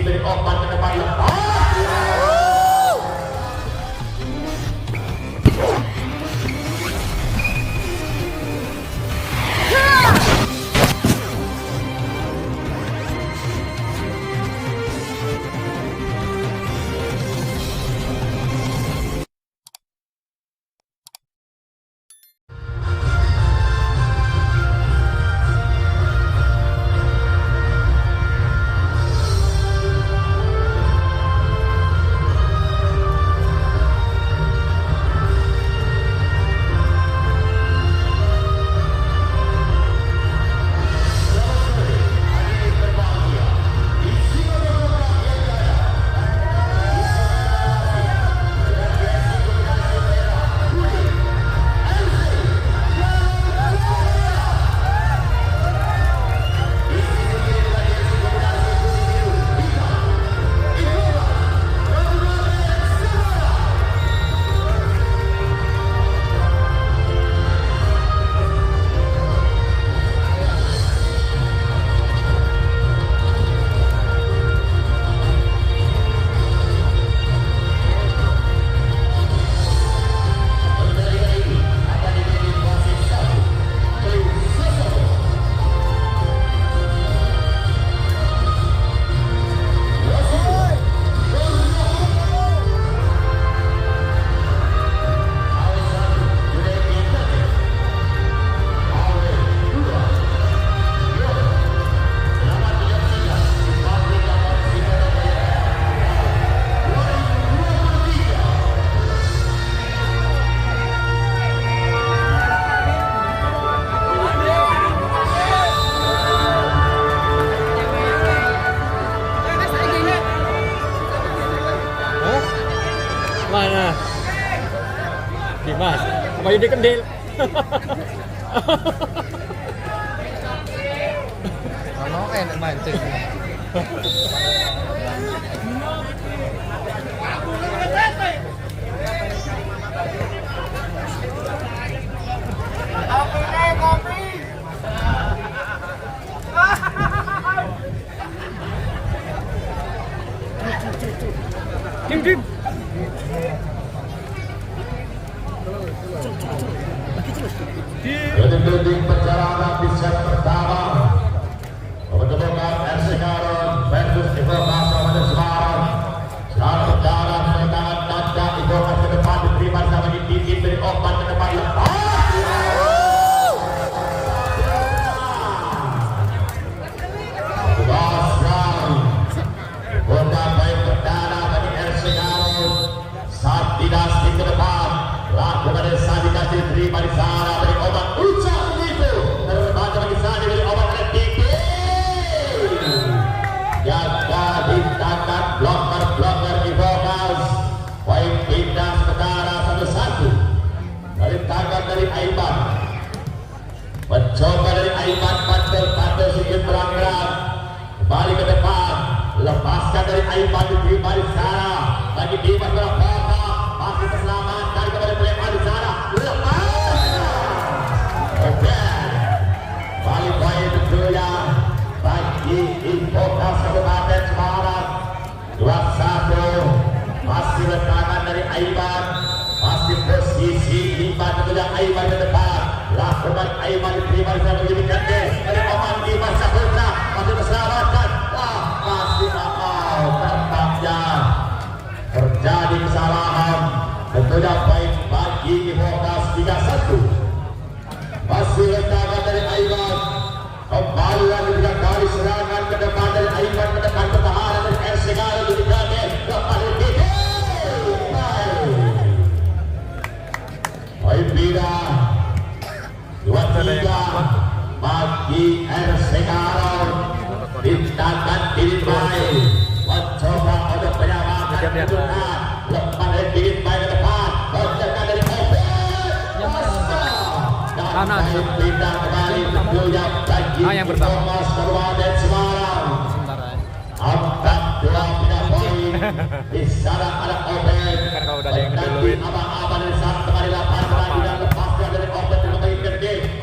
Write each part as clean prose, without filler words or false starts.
Beri obat ke depan. Mana? Dimas, apa ini kendil? Ono enak mancing. Dim. Dinding perjalanan di set pertama mempertemukan RC Karon versus Ivokas Kabupaten Semarang. Sekarang berjalan dengan tanda Ivokas ke depan diterima sama Didi beri obat ke depan lepas. Kota baik perdana bagi RC Karon. Saat dinasti ke depan lakukan sanitasi diterima di sana beri obat ucap begitu. Terus baca bagi sana beri obat oleh Didi. Jaga hintakan bloker Ivokas. Baik pindah sementara 1-1 dari tangan dari Aiman. Mencoba dari Aiman pantul sedikit berangkat kembali ke depan. Lepaskan dari Aiman diterima di sana bagi Dimas berapa masih terselamatkan kepada pelempar di sana. Oke, balik poin tentunya bagi Ivokas Kabupaten Semarang 2-1. Masih letangan dari Aiman, masih posisi Dimas tentunya Aiman ke depan. Lakukan Aiman diterima di sana menjadi gede dari Oman Dimas Saputra masih terselamatkan. Masih akal tertapnya terjadi kesalahan tentunya baik bagi Ivokas 3-1. Masih letangan dari Aiman, kembali lagi 3 kali serangan ke depan dari Aiman ke depan pertahanan dari RC Karon jadi gede kepada Didi. Baik pindah 2-3 bagi RC Karon. Tindakan diri baik mencoba untuk menyamakan kedudukan. Lepas dari diri baik ke depan menjaga dari Open dan pindah kembali tentunya bagi yang pertama Ivokas Kabupaten Semarang. Angkat 2 pindah poin di sana ada Open menanti abang-abang dari sana kembali lapangan dan lepasnya dari Open dengan baik gede.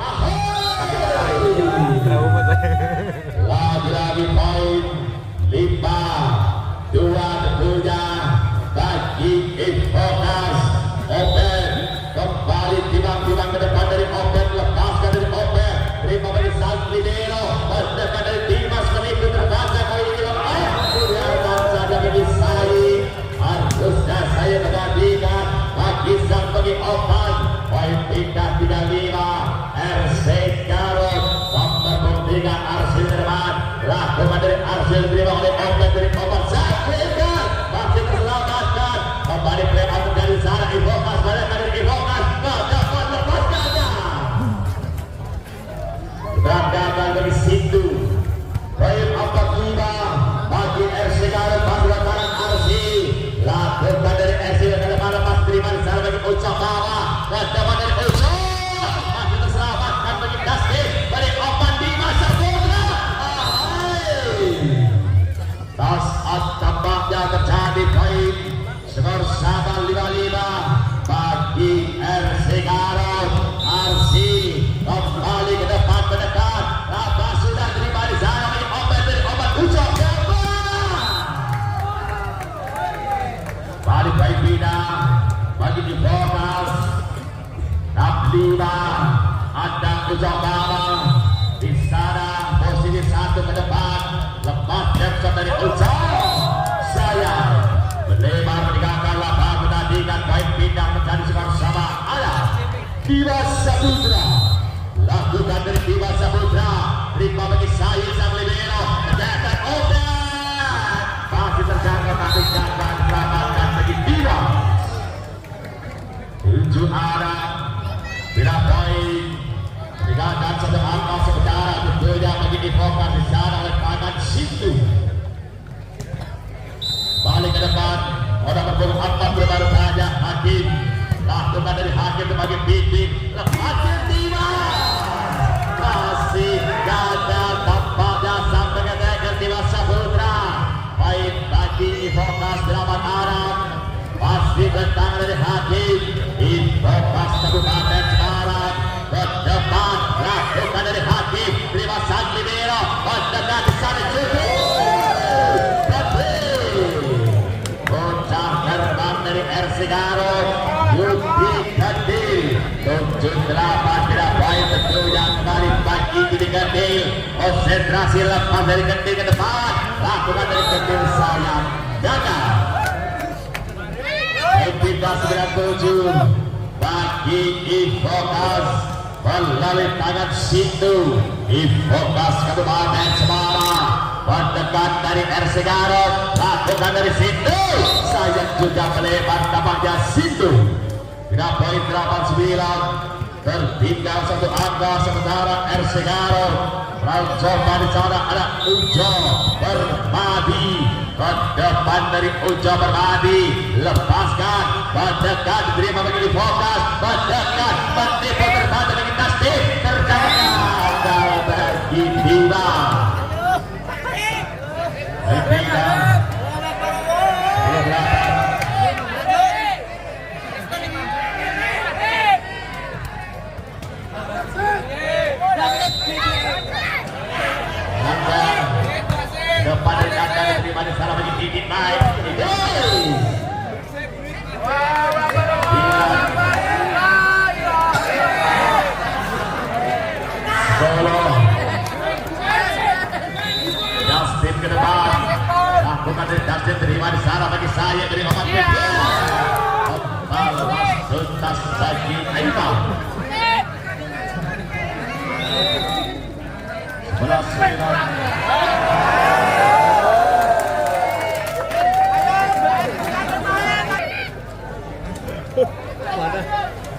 Jambara di sana posisi 1 ke depan lepas Jackson dari Ujo saya melebar meninggalkan lapangan pertandingan poin pindah menjadi skor sama ada Bima Saputra lakukan dari Bima Saputra terima bagi Said sang libero menjaga obat masih terjangkau tapi jangan selamatkan bagi Bima 7 arah bila poin meninggalkan satu angka sementara tentunya bagi difokus di sana oleh tangan situ balik ke depan orang berpuluh 4 baru saja Hakim lakukan dari Hakim sebagai bidding lepaskan Bima masih gagal tampaknya sampai ke dekat Bima Saputra poin bagi difokus Selamat Arab masih bertangan dari Hakim difokus Kabupaten Semarang ke depan lakukan dari Hakim terima sang libero mendekat di sana bocah terbang dari Ersigaro Yudi Kadil 78 tidak poin tentunya kembali bagi Yudi Kadil konsentrasi lepas dari Kadil ke depan lakukan dari Kadil sayang gagal Pindah 97 bagi Ifokas melalui tangan situ Ifokas Kabupaten Semarang mendekat dari Ersigaro lakukan dari situ sayang juga melebar tampaknya situ tidak poin 89 tertinggal satu angka sementara Ersigaro coba di sana ada Ujo Permadi ke depan dari Ujo Permadi lepaskan mendekat terima bagi fokus mendekat menipu terbantu bagi Tasdik terjangkau bagi Bima depan dari kakak diterima di sana bagi Didit naik Solo Justin ke depan lakukan dari Justin terima di sana bagi saya dari Oman Balas tuntas bagi Aima 11-9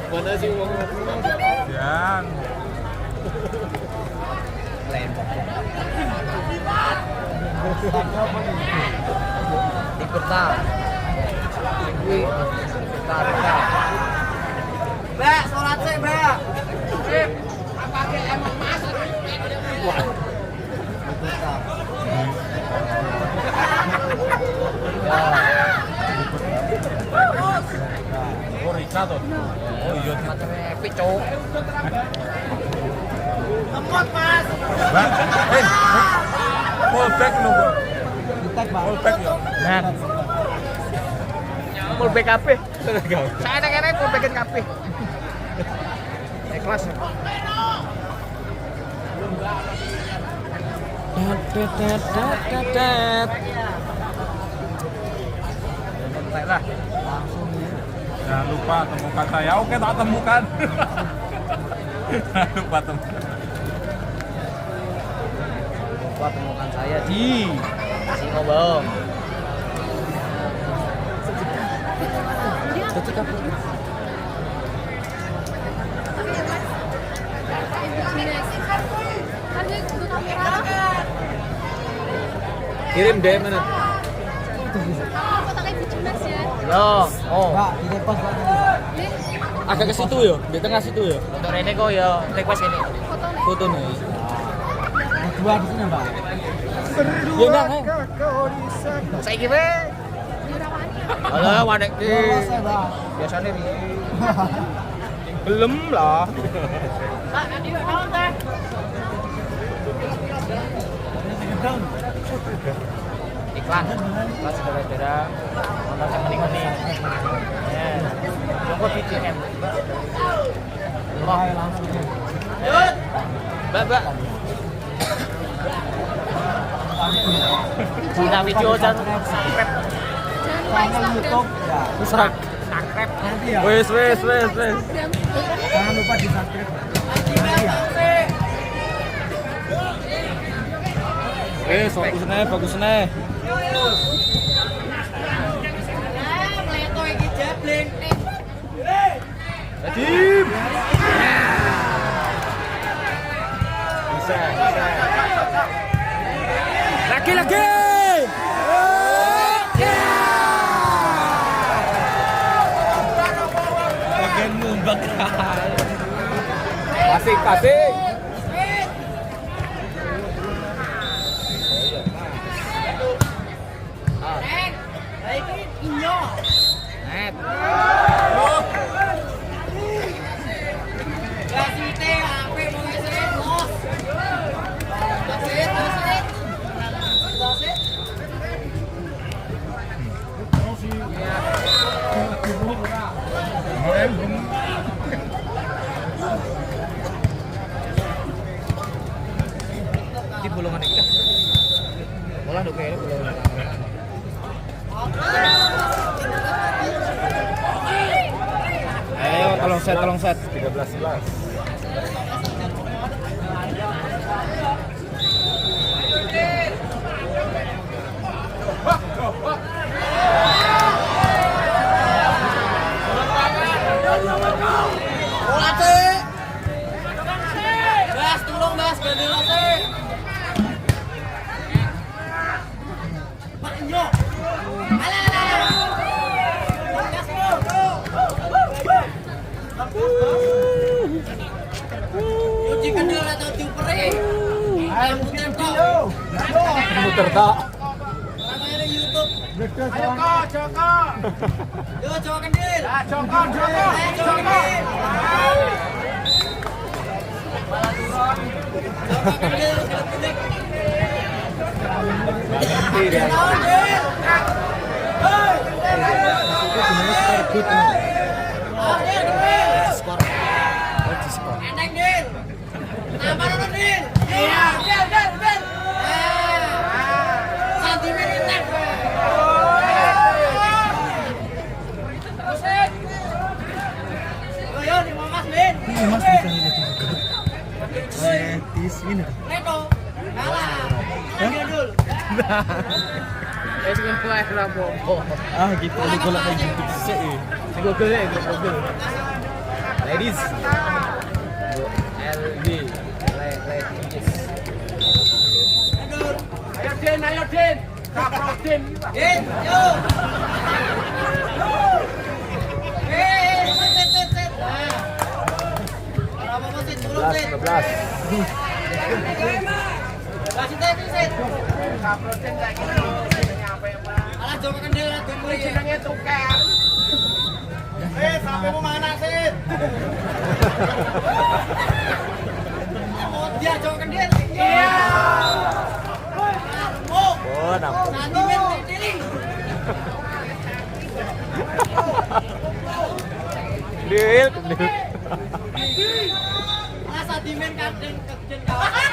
mana sih uang Yan. Ikut tak. Mbak, sholat sih, Mbak. Pakai emang masuk. Oh, Ricardo. Oh, iya. Epic, cowok. Tempat, Mas. Full back lu, Bro. Full back ya. Nah. Full back apa? Saya ada full back KP. Ikhlas. Lah. Jangan lupa temukan saya. Oke, tak temukan. Jangan lupa temukan. Lupa temukan saya di Singobong. kirim DM mana? Yo, oh. Agak ke situ yo, di tengah situ yo. Untuk Rene kok ya request ini. Foto nih. Dua di sini, Mbak. Ya enggak, Saiki we. Halo, wadek ki. Biasane ri. Belum lah. Pak, nanti mau teh. Iklan saudara-saudara nonton yang mending-mending ya tunggu di DM wah langsung Mbak. Kita video jangan subscribe. Channel YouTube ya. Subscribe. Ya. Wes. Jangan lupa di subscribe. Bagus nih. Meleto iki jabling. Tim. Bisa. Lagi. Bagian ngumbak. Kasih. Net. Gasite ape mau ngeset los. Gasit. Di bolongan iki. Bola nduk kene bolongan. Ayo tolong set 13-11. Bola cek. Gas tulung gas bandera cek. Pak Inyo. Alah. Gas Uji kendel atau juperi. Ayo Muter tak. Kamera YouTube. Ayo Joko. Yo Joko kendil. Joko. Joko kendil. Joko kendil gelap-gelap. Eneng Dil. Tambah dulu Dil. Iya, Dil. Santimen eneng. Musik. Yo, di Mas Lin. Mas bisa lihat juga. Di sini. Leto. Kalah. Ayo Dul. Wes ngene wae ora apa-apa. Ah gitu golek di YouTube sih. Sing Google ya, Google. Ladies. LD. Ladies. Ayo Din. Kapro Din. Din, yo. Set. Apa sih turun Din? 15. Kasih tadi set. Kapro Din lagi. Alah Joko kendil tunggu jenenge tukar. Sampai mau mana sih? Oh, dia Joko kendil. Iya. Oh, nampung. santimen diri. Deal. Lah santimen kadang kawan.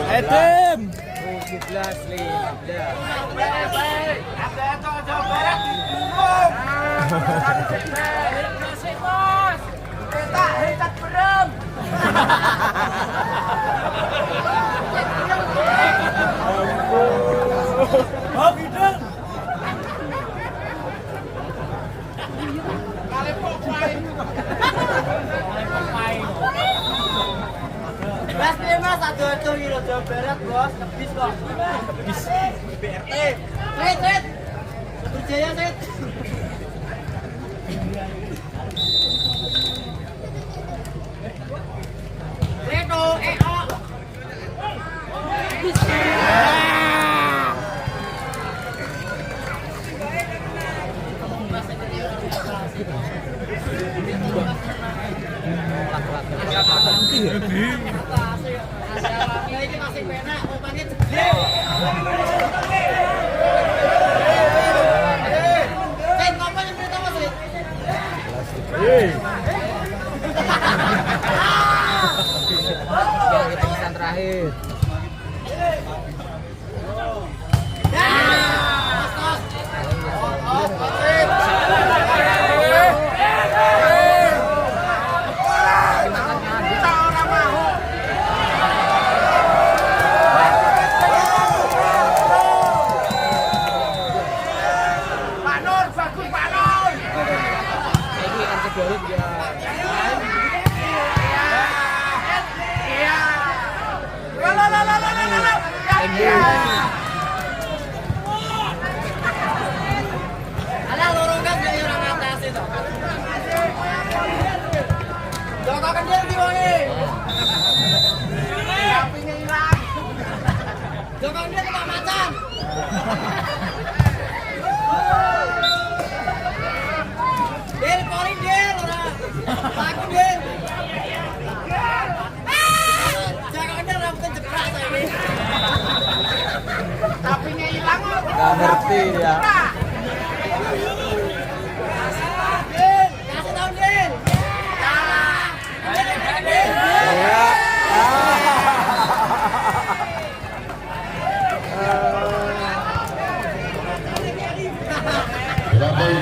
Etem. 17 15. Hebat berem. Oh, gitu. Kali popai. Mas piye Mas ado-ado kilo Jawa Barat, Bos. Kebis kok. Kebis. BRT. Set. Berjaya, Set. Leto, Garut ya. Ada lorong kan dari orang atas itu. Jangan kan dia diwangi. Sapinya hilang. Jangan dia kena macan. Del porin del orang. Laku del. Jangan dia rambutnya jeprak ini. Sapinya hilang. Gak ngerti ya. Kasih tahu Din. Salah. Din. Berapa 19.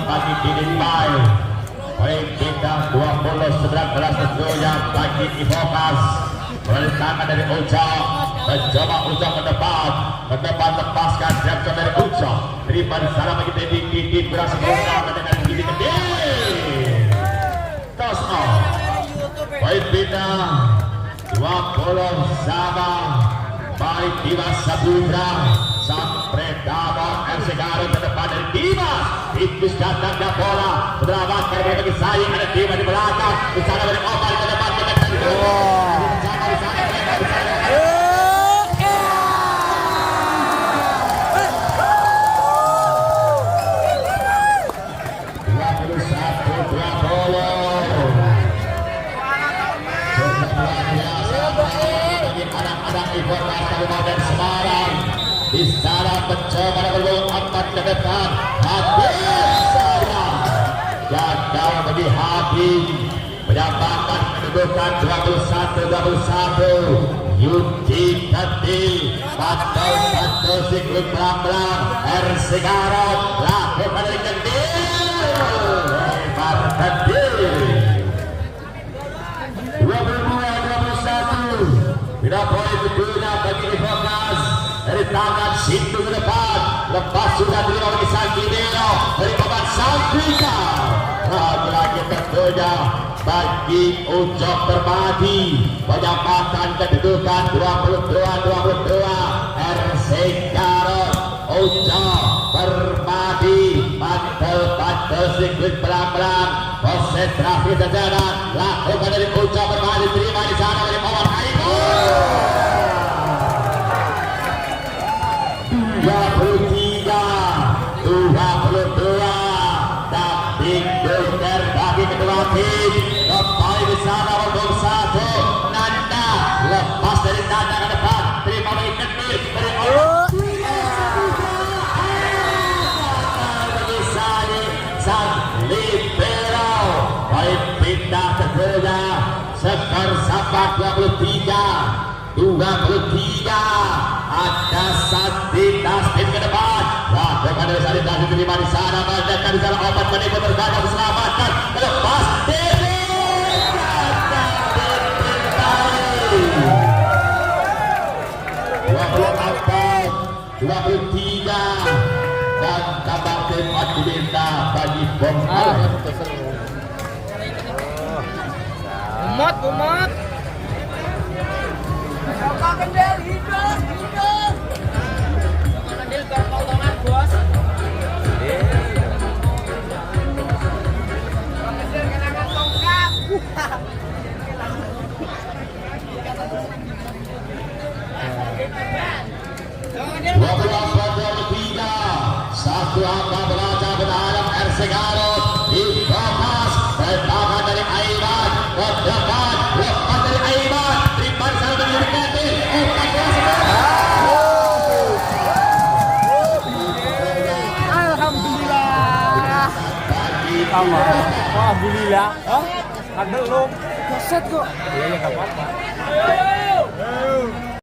Bagi Dinilai poin kita 20-19 tentunya bagi Ivokas berentangan dari Uca mencoba Uca ke depan lepaskan Jackson dari Uca terima di sana bagi Teddy berhasil menggunakan dengan gigi gede toss off poin kita 20 sama baik Dimas Saputra sang Predama RC Garut ke depan dari Dimas Ikus datangnya bola selamatkan bagi saya ada Dimas di belakang di sana dari Omar ke depan kita di Kabupaten Semarang di sana mencoba bergolong empat ke depan Habib saya gagal bagi Habib mendapatkan kedudukan 21-21 Yuki Ketil pantau siklus belang-belang RC Garut lakukan dari Ketil lebar Ketil 22-21 tidak boleh berguna bagi Ivokas dari tangan Sintu ke depan lepas sudah terima bagi Sangkideo dari papan Santrika lagi-lagi tentunya bagi Ucok Permadi menyamakan kedudukan 22-22 RC Garut Ucok Permadi pantel siklus pelan-pelan konsentrasi saja lakukan dari Ucok Permadi terima di sana dari Omar Haibu 22 tapi Gunter bagi kedua tim kembali di sana untuk satu Nanda lepas dari Nanda ke depan terima bagi Ketil dari bagi Sani sang libero baik pindah kedua skor sampai 23 ada Santitas tim ke depan lakukan dari Santitas diterima di sana mendekat di sana obat menipu terkadang diselamatkan lepas TV 23 dan tambah tim Adilita bagi Bom Umat. Kakak Kendel hidup. Kakak Kendel berpotongan bos. Kakak Kendel kenangan tongkat. Satu angka beraca berhadap RC Garut Ivokas pertama dari Aiman ke depan lepas dari Aiman terima sana dari Ketil Alhamdulillah. Alhamdulillah. Hah? Ada belum? Set kok. Iya ya enggak apa-apa.